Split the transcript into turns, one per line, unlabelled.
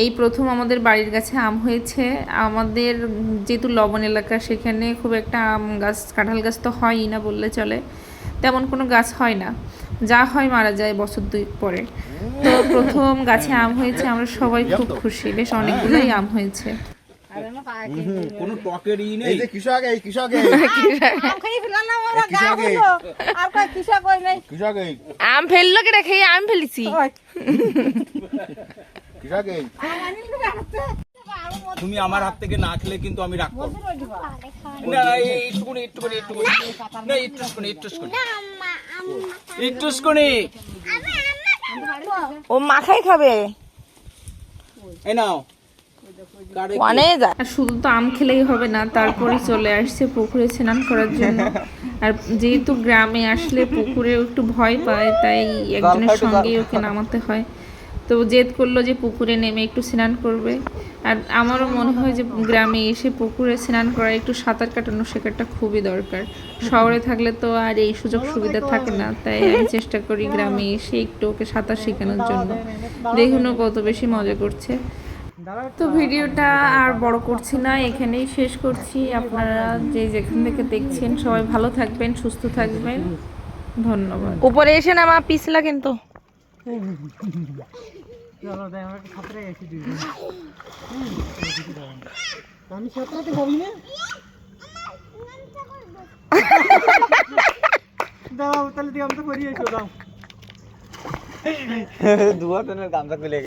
এই প্রথম আমাদের বাড়ির গাছে আম হয়েছে। আমাদের যেহেতু লবণ এলাকা, সেখানে খুব একটা আম গাছ কাঁঠাল গাছ তো হয়ই না বললে চলে, তেমন কোনো গাছ হয় না, যা হয় মারা যায় বছর 2 পরে। তো প্রথম গাছে আম হয়েছে, আমরা সবাই খুব খুশি, বেশ অনেকগুলোই আম হয়েছে।
কোনো টকেরই নেই।
এই যে কৃষক এই কৃষক এই
আম খাই ফেললাম না আমরা গা হলো আর কই কৃষক কই নাই
কৃষক এই
আম ফেললো কে রেখে আম ফেলিছি।
কৃষক এই
তুমি আমার হাত থেকে না খেলে কিন্তু আমি রাখবো না। একটুকুনি একটুকুনি একটুকুনি না, একটুকুনি
ও মাখাই খাবে।
এই নাও।
আর শুধু তো আম খেলেই হবে না, তারপরে চলে আসছে পুকুরে স্নান করার জন্য। আর যেহেতু গ্রামে আসলে পুকুরে একটু ভয় পায়, তাই একজনের সঙ্গেই ওকে নামাতে হয়। তো জেদ করলো যে পুকুরে নেমে একটু স্নান করবে। আর আমারও মনে হয় যে গ্রামে এসে পুকুরে স্নান করা, একটু সাঁতার কাটানো শেখাটা খুবই দরকার। শহরে থাকলে তো আর এই সুযোগ সুবিধা থাকে না, তাই আমি চেষ্টা করি গ্রামে এসে একটু ওকে সাঁতার শেখানোর জন্য। দেখুন ও কত বেশি মজা করছে। তো ভিডিওটা আর বড় করছি না, এখানেই শেষ করছি। আপনারা যে যেখান থেকে দেখছেন সবাই ভালো থাকবেন, সুস্থ থাকবেন, ধন্যবাদ। উপরে এসে নামা পিছলা কিন্তু।
আমি সত্যি বলি না দাও তাহলে দিয়ে আমরা করিয়ে দাও
দুয়া তেনের গামছা খুলে